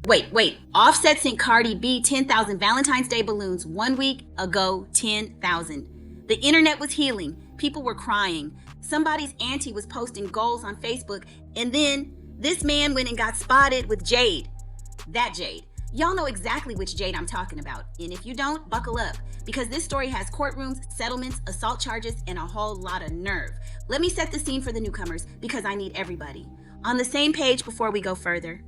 Wait. Offset sent Cardi B 10,000 Valentine's Day balloons 1 week ago, 10,000. The internet was healing. People were crying. Somebody's auntie was posting goals on Facebook. And then this man went and got spotted with Jade. THAT Jade. Y'all know exactly which Jade I'm talking about. And if you don't, buckle up. Because this story has courtrooms, settlements, assault charges, and a whole lot of nerve. Let me set the scene for the newcomers because I need everybody on the same page before we go further.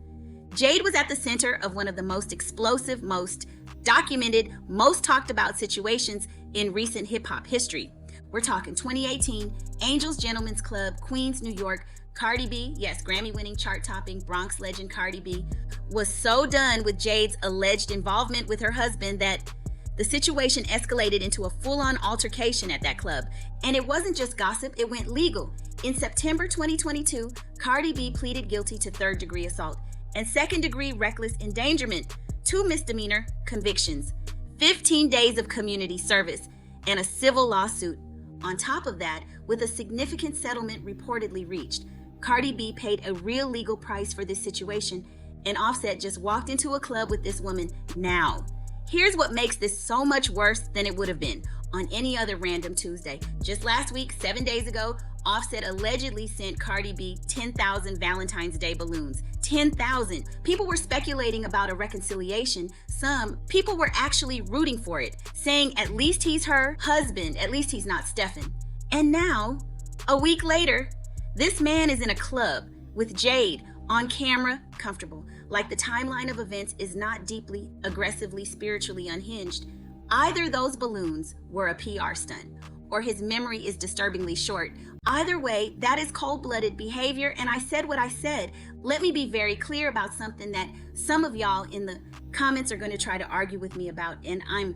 Jade was at the center of one of the most explosive, most documented, most talked about situations in recent hip-hop history. We're talking 2018, Angels Gentlemen's Club, Queens, New York. Cardi B, yes, Grammy-winning, chart-topping Bronx legend Cardi B, was so done with Jade's alleged involvement with her husband that the situation escalated into a full-on altercation at that club. And it wasn't just gossip, it went legal. In September 2022, Cardi B pleaded guilty to third-degree assault and second-degree reckless endangerment, 2 misdemeanor convictions, 15 days of community service, and a civil lawsuit. On top of that, with a significant settlement reportedly reached, Cardi B paid a real legal price for this situation, and Offset just walked into a club with this woman now. Here's what makes this so much worse than it would have been on any other random Tuesday. Just last week, 7 days ago, Offset allegedly sent Cardi B 10,000 Valentine's Day balloons. 10,000. People were speculating about a reconciliation. Some people were actually rooting for it, saying at least he's her husband, at least he's not Stefan. And now, a week later, this man is in a club with Jade on camera, comfortable, like the timeline of events is not deeply, aggressively, spiritually unhinged. Either those balloons were a PR stunt, or his memory is disturbingly short. Either way, that is cold-blooded behavior, and I said what I said. Let me be very clear about something that some of y'all in the comments are going to try to argue with me about, and I'm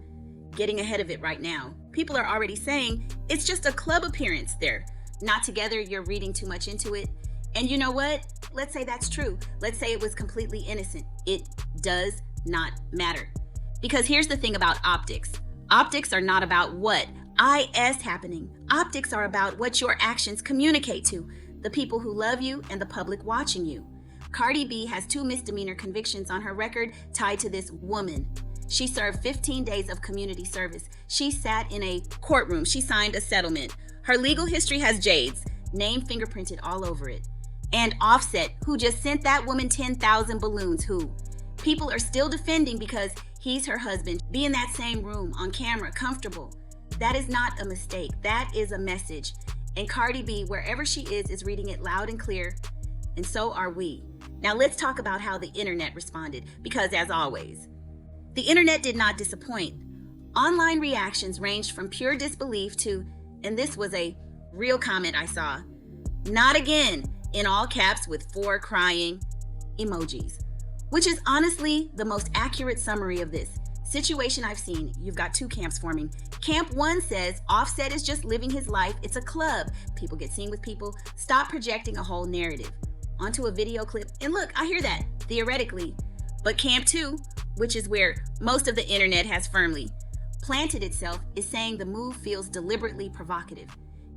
getting ahead of it right now. People are already saying it's just a club appearance. They're not together, you're reading too much into it. And you know what? Let's say that's true. Let's say it was completely innocent. It does not matter. Because here's the thing about optics. Optics are not about what is happening. Optics are about what your actions communicate to the people who love you and the public watching you. Cardi B has 2 misdemeanor convictions on her record tied to this woman. She served 15 days of community service. She sat in a courtroom. She signed a settlement. Her legal history has Jade's name fingerprinted all over it. And Offset, who just sent that woman 10,000 balloons, who people are still defending because he's her husband. Be in that same room, on camera, comfortable. That is not a mistake. That is a message. And Cardi B, wherever she is reading it loud and clear. And so are we. Now let's talk about how the internet responded, because as always, the internet did not disappoint. Online reactions ranged from pure disbelief to, and this was a real comment I saw, "Not again," in all caps with 4 crying emojis, which is honestly the most accurate summary of this situation I've seen. You've got 2 camps forming. Camp 1 says Offset is just living his life. It's a club. People get seen with people. Stop projecting a whole narrative onto a video clip. And look, I hear that, theoretically. But Camp 2, which is where most of the internet has firmly planted itself, is saying the move feels deliberately provocative.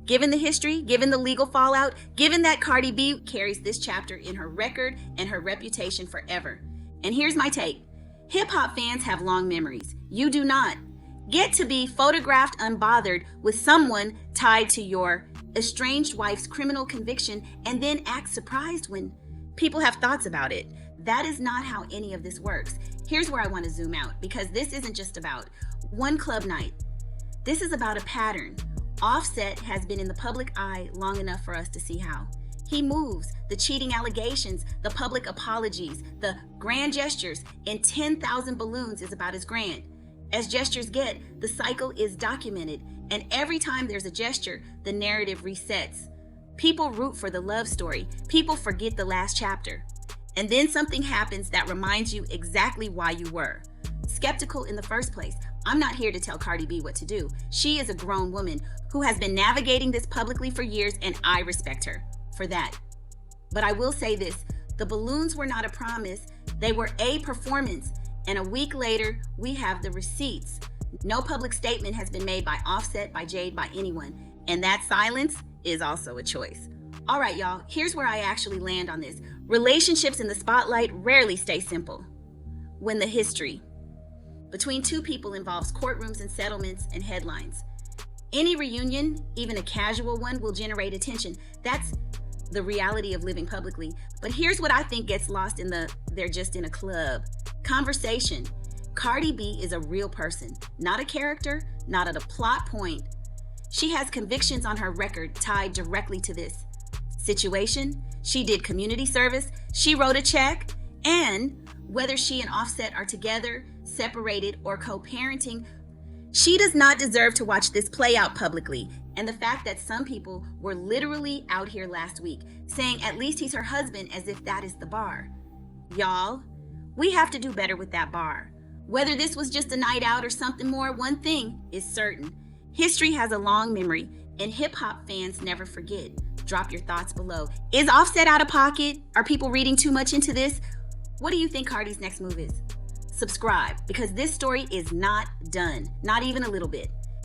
Given the history, given the legal fallout, given that Cardi B carries this chapter in her record and her reputation forever. And here's my take. Hip-hop fans have long memories. You do not. Get to be photographed unbothered with someone tied to your estranged wife's criminal conviction and then act surprised when people have thoughts about it. That is not how any of this works. Here's where I want to zoom out, because this isn't just about one club night. This is about a pattern. Offset has been in the public eye long enough for us to see how. He moves, the cheating allegations, the public apologies, the grand gestures, and 10,000 balloons is about as grand. As gestures get, the cycle is documented, and every time there's a gesture, the narrative resets. People root for the love story. People forget the last chapter. And then something happens that reminds you exactly why you were skeptical in the first place. I'm not here to tell Cardi B what to do. She is a grown woman who has been navigating this publicly for years, and I respect her for that. But I will say this, the balloons were not a promise, they were a performance. And a week later, we have the receipts. No public statement has been made by Offset, by Jade, by anyone. And that silence is also a choice. All right, y'all, here's where I actually land on this. Relationships in the spotlight rarely stay simple. when the history between two people involves courtrooms and settlements and headlines. Any reunion, even a casual one, will generate attention. That's the reality of living publicly. But here's what I think gets lost in the they're just in a club conversation. Cardi B is a real person, not a character, not at a plot point. She has convictions on her record tied directly to this situation. She did community service, she wrote a check, and whether she and Offset are together, separated, or co-parenting, she does not deserve to watch this play out publicly. And the fact that some people were literally out here last week saying at least he's her husband as if that is the bar. Y'all, we have to do better with that bar. Whether this was just a night out or something more, one thing is certain. History has a long memory, and hip-hop fans never forget. Drop your thoughts below. Is Offset out of pocket? Are people reading too much into this? What do you think Cardi's next move is? Subscribe, because this story is not done, not even a little bit.